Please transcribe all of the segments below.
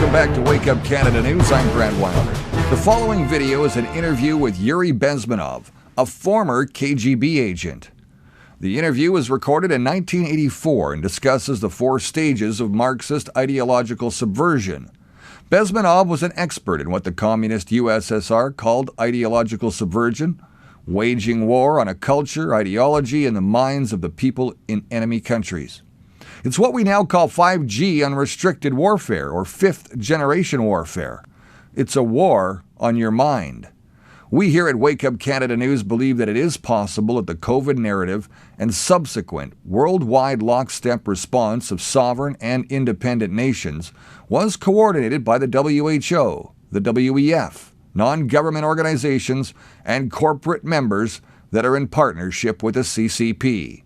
Welcome back to Wake Up Canada News. I'm Grant Wilder. The following video is an interview with Yuri Bezmenov, a former KGB agent. The interview was recorded in 1984 and discusses the 4 stages of Marxist ideological subversion. Bezmenov was an expert in what the communist USSR called ideological subversion, waging war on a culture, ideology, and the minds of the people in enemy countries. It's what we now call 5G unrestricted warfare, or 5th generation warfare. It's a war on your mind. We here at Wake Up Canada News believe that it is possible that the COVID narrative and subsequent worldwide lockstep response of sovereign and independent nations was coordinated by the WHO, the WEF, non-government organizations, and corporate members that are in partnership with the CCP.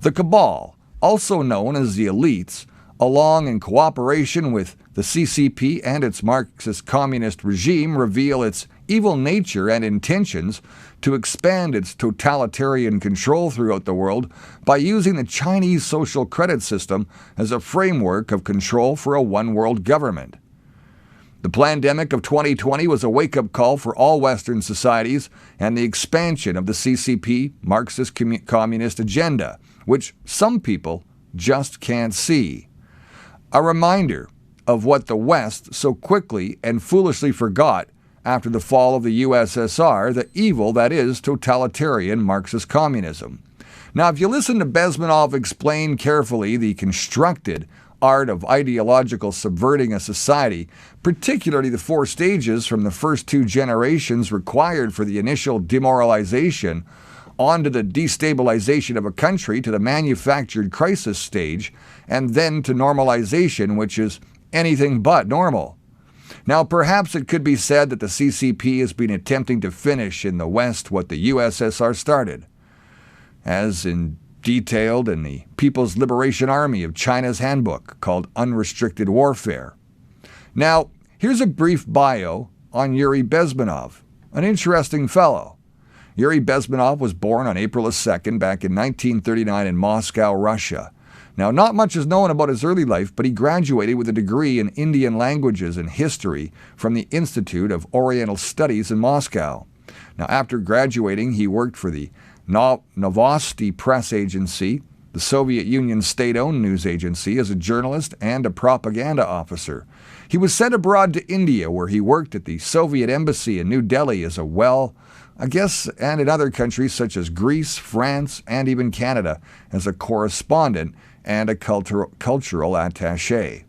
The cabal, also known as the elites, along in cooperation with the CCP and its Marxist communist regime, reveal its evil nature and intentions to expand its totalitarian control throughout the world by using the Chinese social credit system as a framework of control for a one-world government. The pandemic of 2020 was a wake-up call for all Western societies and the expansion of the CCP Marxist communist agenda, which some people just can't see. A reminder of what the West so quickly and foolishly forgot after the fall of the USSR, the evil that is totalitarian Marxist communism. Now, if you listen to Bezmenov explain carefully the constructed art of ideological subverting a society, particularly the 4 stages from the first 2 generations required for the initial demoralization onto the destabilization of a country to the manufactured crisis stage, and then to normalization, which is anything but normal. Now, perhaps it could be said that the CCP has been attempting to finish in the West what the USSR started, as detailed in the People's Liberation Army of China's handbook called Unrestricted Warfare. Now, here's a brief bio on Yuri Bezmenov, an interesting fellow. Yuri Bezmenov was born on April 2nd back in 1939 in Moscow, Russia. Now, not much is known about his early life, but he graduated with a degree in Indian languages and history from the Institute of Oriental Studies in Moscow. Now, after graduating, he worked for the Novosti Press Agency, the Soviet Union's state-owned news agency, as a journalist and a propaganda officer. He was sent abroad to India, where he worked at the Soviet Embassy in New Delhi as and in other countries such as Greece, France, and even Canada, as a correspondent and a cultural attaché.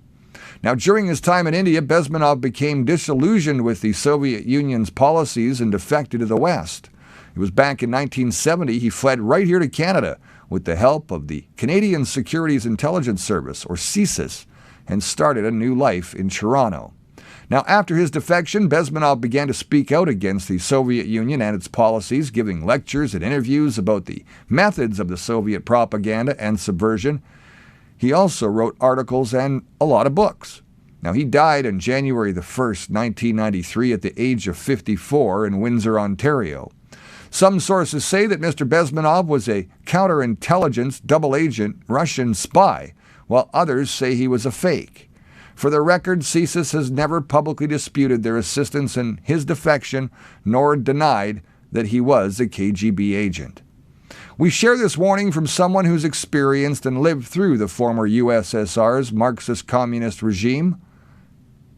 Now, during his time in India, Bezmenov became disillusioned with the Soviet Union's policies and defected to the West. It was back in 1970 he fled right here to Canada with the help of the Canadian Securities Intelligence Service, or CSIS, and started a new life in Toronto. Now, after his defection, Bezmenov began to speak out against the Soviet Union and its policies, giving lectures and interviews about the methods of the Soviet propaganda and subversion. He also wrote articles and a lot of books. Now, he died on January the 1st, 1993, at the age of 54 in Windsor, Ontario. Some sources say that Mr. Bezmenov was a counterintelligence double-agent Russian spy, while others say he was a fake. For the record, CSIS has never publicly disputed their assistance in his defection, nor denied that he was a KGB agent. We share this warning from someone who's experienced and lived through the former USSR's Marxist communist regime.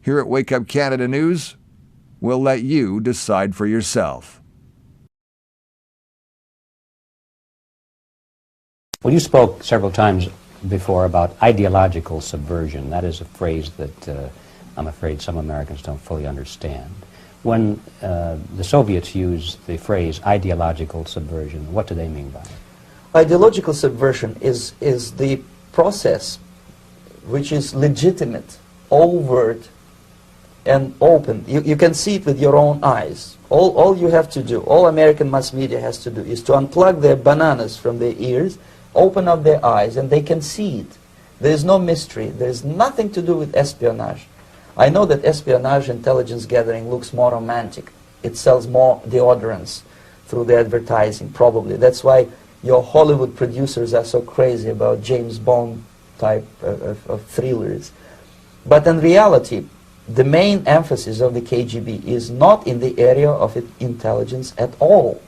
Here at Wake Up Canada News, we'll let you decide for yourself. Well, you spoke several times before about ideological subversion. That is a phrase that I'm afraid some Americans don't fully understand. When the Soviets use the phrase ideological subversion, what do they mean by it? Ideological subversion is the process which is legitimate, overt, and open. You can see it with your own eyes. All you have to do, all American mass media has to do, is to unplug their bananas from their ears, open up their eyes, and they can see it. There is no mystery. There is nothing to do with espionage. I know that espionage intelligence gathering looks more romantic. It sells more deodorants through the advertising, probably. That's why your Hollywood producers are so crazy about James Bond type of thrillers. But in reality, the main emphasis of the KGB is not in the area of intelligence at all.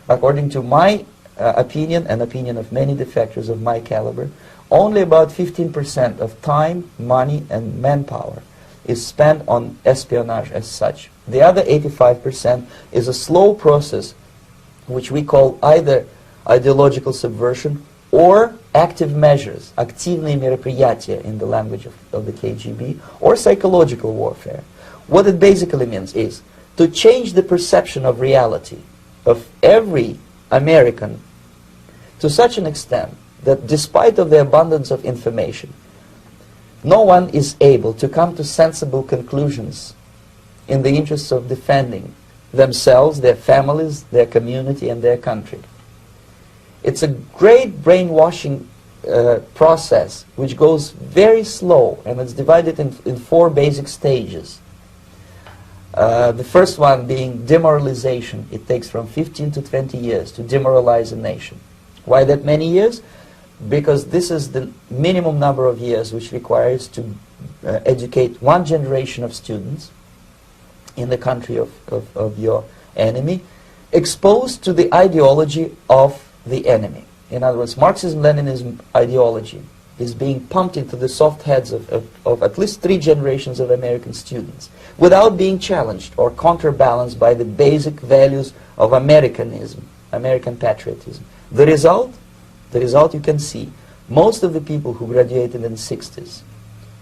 According to my opinion and opinion of many defectors of my caliber, only about 15% of time, money, and manpower is spent on espionage as such. The other 85% is a slow process which we call either ideological subversion or active measures, активные мероприятия in the language of the KGB, or psychological warfare. What it basically means is to change the perception of reality of every American to such an extent that despite of the abundance of information, no one is able to come to sensible conclusions in the interests of defending themselves, their families, their community, and their country. It's a great brainwashing process which goes very slow, and it's divided in 4 basic stages. The first one being demoralization. It takes from 15 to 20 years to demoralize a nation. Why that many years? Because this is the minimum number of years which requires to educate one generation of students in the country of your enemy, exposed to the ideology of the enemy. In other words, Marxism-Leninism ideology is being pumped into the soft heads of at least 3 generations of American students without being challenged or counterbalanced by the basic values of Americanism, American patriotism. The result you can see. Most of the people who graduated in the 60s,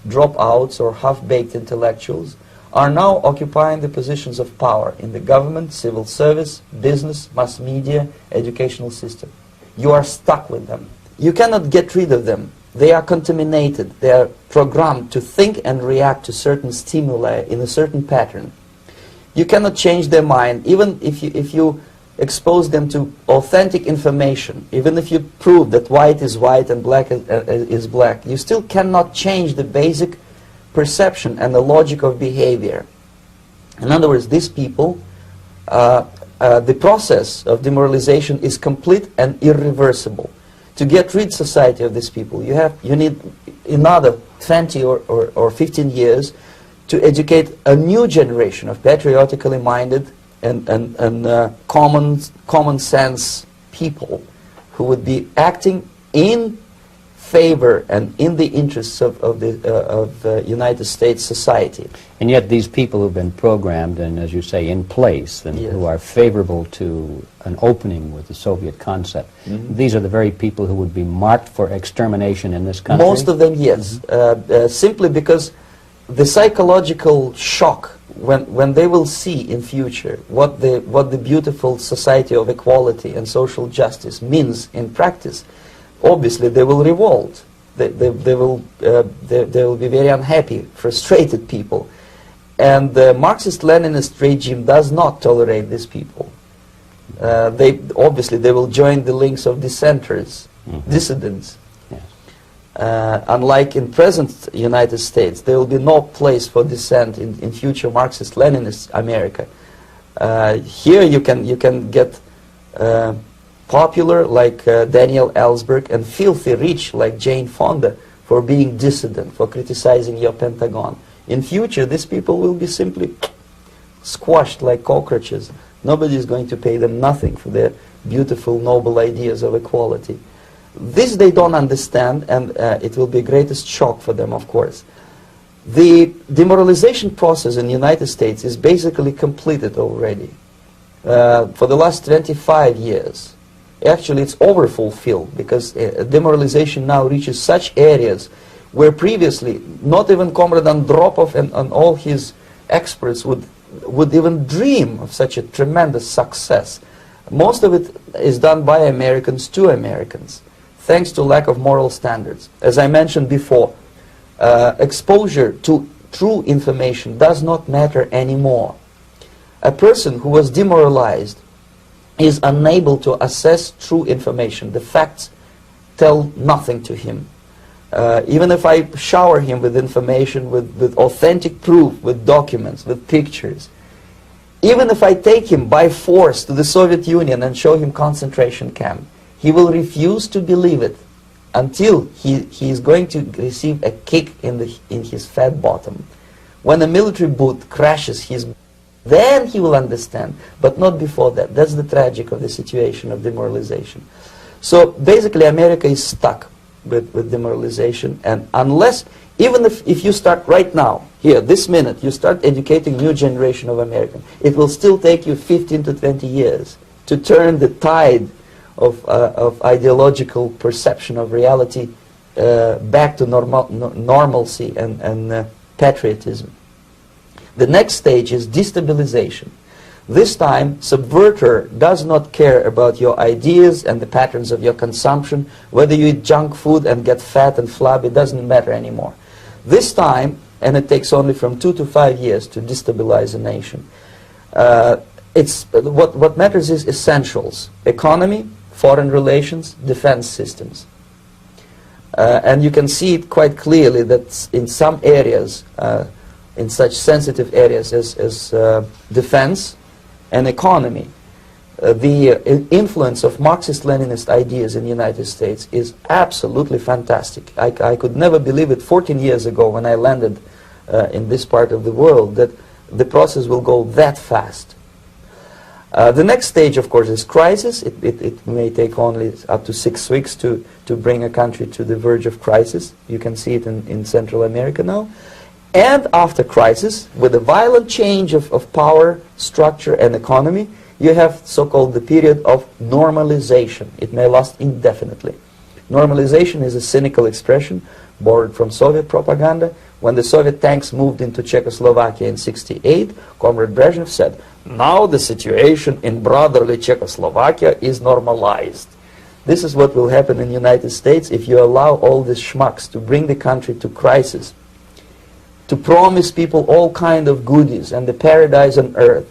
dropouts or half-baked intellectuals, are now occupying the positions of power in the government, civil service, business, mass media, educational system. You are stuck with them. You cannot get rid of them. They are contaminated. They are programmed to think and react to certain stimuli in a certain pattern. You cannot change their mind, even if you expose them to authentic information, even if you prove that white is white and black is black, you still cannot change the basic perception and the logic of behavior. In other words, these people, the process of demoralization is complete and irreversible. To get rid society of these people, you need another 20 or 15 years to educate a new generation of patriotically minded and common sense people who would be acting in favor and in the interests of the United States society. And yet these people who've been programmed and, as you say, in place, and Yes. who are favorable to an opening with the Soviet concept, these are the very people who would be marked for extermination in this country? Most of them, yes. Simply because the psychological shock when they will see in future what the beautiful society of equality and social justice means in practice, obviously they will revolt. They will be very unhappy, frustrated people. And the Marxist-Leninist regime does not tolerate these people. Obviously they will join the links of dissenters, dissidents. Unlike in present United States, there will be no place for dissent in future Marxist-Leninist America. Here you can get popular like Daniel Ellsberg and filthy rich like Jane Fonda for being dissident, for criticizing your Pentagon. In future, these people will be simply squashed like cockroaches. Nobody is going to pay them nothing for their beautiful, noble ideas of equality. This they don't understand, and it will be greatest shock for them, of course. The demoralization process in the United States is basically completed already. For the last 25 years. Actually, it's overfulfilled, because demoralization now reaches such areas where previously not even Comrade Andropov and all his experts would even dream of such a tremendous success. Most of it is done by Americans to Americans, thanks to lack of moral standards. As I mentioned before, exposure to true information does not matter anymore. A person who was demoralized is unable to assess true information. The facts tell nothing to him. Even if I shower him with information, with authentic proof, with documents, with pictures, even if I take him by force to the Soviet Union and show him concentration camp, he will refuse to believe it until he is going to receive a kick in his fat bottom. When a military boot crashes his, then he will understand, but not before that. That's the tragic of the situation of demoralization. So basically America is stuck with demoralization, and unless, even if you start right now, here, this minute, you start educating new generation of Americans, it will still take you 15 to 20 years to turn the tide of ideological perception of reality back to normalcy and patriotism. The next stage is destabilization. This time, subverter does not care about your ideas and the patterns of your consumption. Whether you eat junk food and get fat and flabby, it doesn't matter anymore. This time, and it takes only from 2 to 5 years to destabilize a nation, what matters is essentials: economy, foreign relations, defense systems. And you can see it quite clearly that in some areas, in such sensitive areas as defense and economy, the influence of Marxist-Leninist ideas in the United States is absolutely fantastic. I could never believe it 14 years ago when I landed in this part of the world that the process will go that fast. The next stage, of course, is crisis. It may take only up to 6 weeks to bring a country to the verge of crisis. You can see it in Central America now. And after crisis, with a violent change of power, structure, and economy, you have so-called the period of normalization. It may last indefinitely. Normalization is a cynical expression borrowed from Soviet propaganda. When the Soviet tanks moved into Czechoslovakia in '68, Comrade Brezhnev said, "Now the situation in brotherly Czechoslovakia is normalized." This is what will happen in the United States if you allow all these schmucks to bring the country to crisis, to promise people all kind of goodies and the paradise on earth,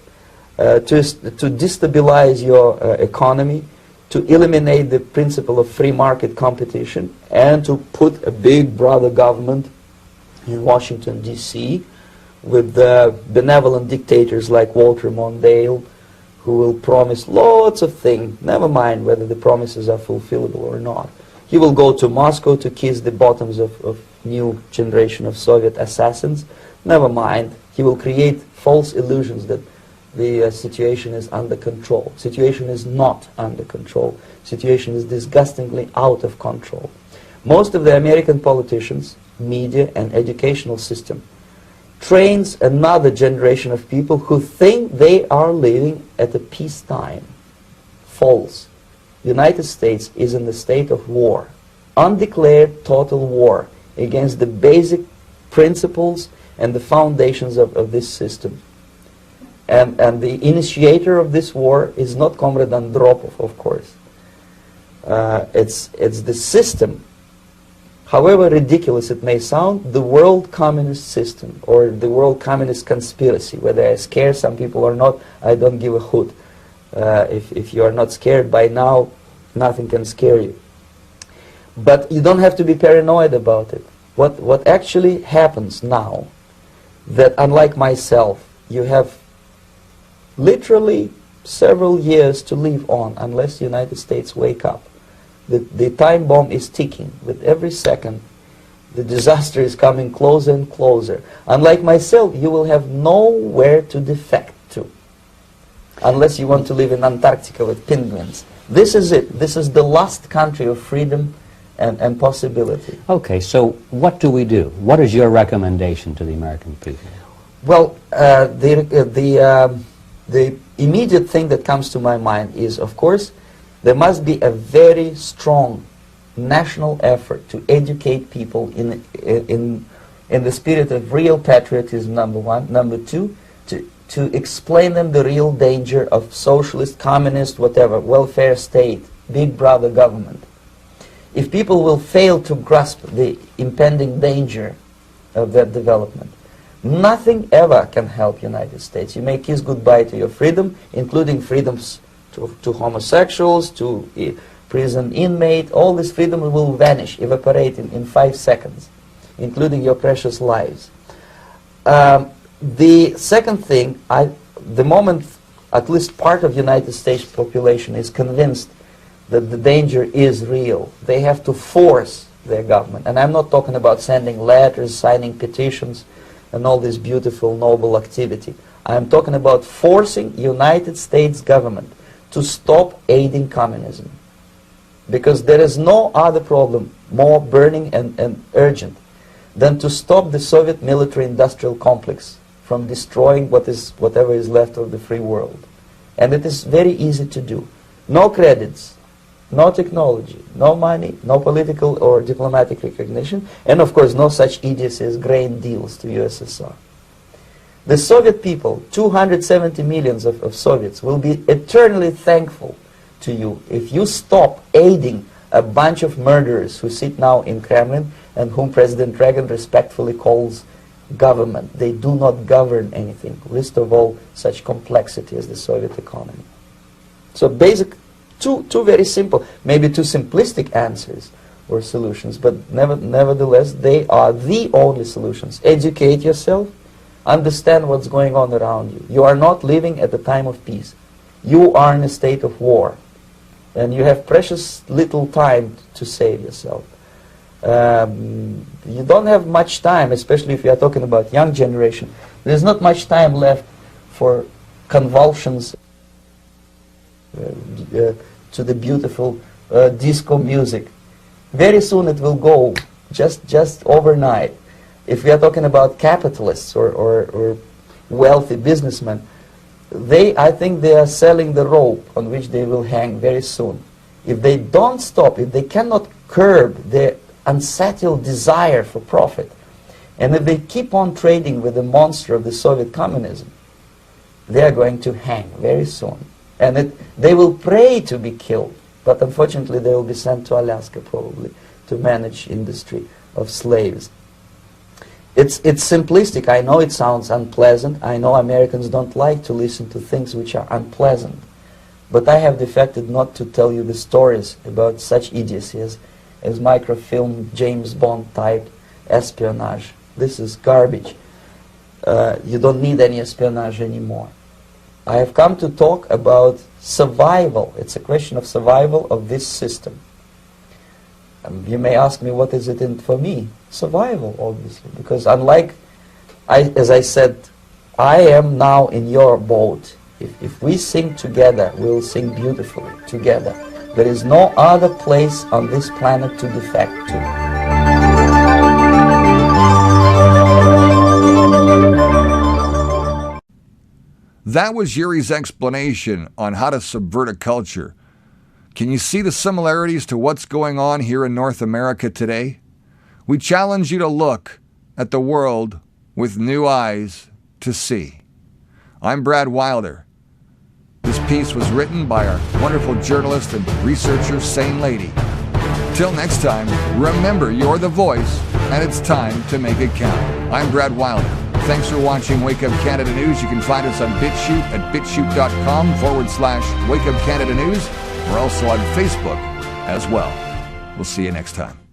to destabilize your economy, to eliminate the principle of free market competition, and to put a big brother government in Washington, D.C., with benevolent dictators like Walter Mondale, who will promise lots of things, never mind whether the promises are fulfillable or not. He will go to Moscow to kiss the bottoms of new generation of Soviet assassins. Never mind. He will create false illusions that the situation is under control. Situation is not under control. Situation is disgustingly out of control. Most of the American politicians, media, and educational system trains another generation of people who think they are living at a peacetime. False. The United States is in the state of war, undeclared total war against the basic principles and the foundations of this system. And the initiator of this war is not Comrade Andropov, of course. It's the system. However ridiculous it may sound, the world communist system or the world communist conspiracy, whether I scare some people or not, I don't give a hoot. If you are not scared by now, nothing can scare you. But you don't have to be paranoid about it. What actually happens now, that unlike myself, you have literally several years to live on unless the United States wake up. The time bomb is ticking. With every second, the disaster is coming closer and closer. Unlike myself, you will have nowhere to defect to, unless you want to live in Antarctica with penguins. This is it. This is the last country of freedom and possibility. Okay, so what do we do? What is your recommendation to the American people? Well, the immediate thing that comes to my mind is, of course, there must be a very strong national effort to educate people in the spirit of real patriotism, number one. Number two, to explain them the real danger of socialist, communist, whatever, welfare state, big brother government. If people will fail to grasp the impending danger of that development, nothing ever can help United States. You may kiss goodbye to your freedom, including freedoms to homosexuals, to prison inmate. All this freedom will vanish, evaporate in 5 seconds, including your precious lives. The second thing, the moment at least part of the United States population is convinced that the danger is real, they have to force their government. And I'm not talking about sending letters, signing petitions. and all this beautiful, noble activity. I am talking about forcing United States government to stop aiding communism. Because there is no other problem more burning and urgent than to stop the Soviet military-industrial complex from destroying whatever is left of the free world. And it is very easy to do. No credits, no technology, no money, no political or diplomatic recognition, and of course no such idiocy as grain deals to USSR. The Soviet people, 270 million of Soviets, will be eternally thankful to you if you stop aiding a bunch of murderers who sit now in Kremlin and whom President Reagan respectfully calls government. They do not govern anything, least of all such complexity as the Soviet economy. So two very simple, maybe too simplistic answers or solutions, but nevertheless they are the only solutions. Educate yourself, understand what's going on around you. You are not living at a time of peace. You are in a state of war, and you have precious little time to save yourself. You don't have much time, especially if you are talking about young generation. There's not much time left for convulsions to the beautiful disco music. Very soon it will go, just overnight. If we are talking about capitalists or wealthy businessmen, I think they are selling the rope on which they will hang very soon. If they don't stop, if they cannot curb their unsettled desire for profit, and if they keep on trading with the monster of the Soviet communism, they are going to hang very soon. And they will pray to be killed, but unfortunately they will be sent to Alaska probably to manage industry of slaves. It's simplistic. I know it sounds unpleasant. I know Americans don't like to listen to things which are unpleasant. But I have defected not to tell you the stories about such idiocy as microfilm, James Bond type espionage. This is garbage. You don't need any espionage anymore. I have come to talk about survival. It's a question of survival of this system. You may ask me, what is it in for me? Survival, obviously, because unlike, as I said, I am now in your boat. If we sing together, we'll sing beautifully together. There is no other place on this planet to defect to. That was Yuri's explanation on how to subvert a culture. Can you see the similarities to what's going on here in North America today? We challenge you to look at the world with new eyes to see. I'm Brad Wilder. This piece was written by our wonderful journalist and researcher, Sane Lady. Till next time, remember you're the voice, and it's time to make it count. I'm Brad Wilder. Thanks for watching Wake Up Canada News. You can find us on BitChute at bitchute.com/Wake Up Canada News. We're also on Facebook as well. We'll see you next time.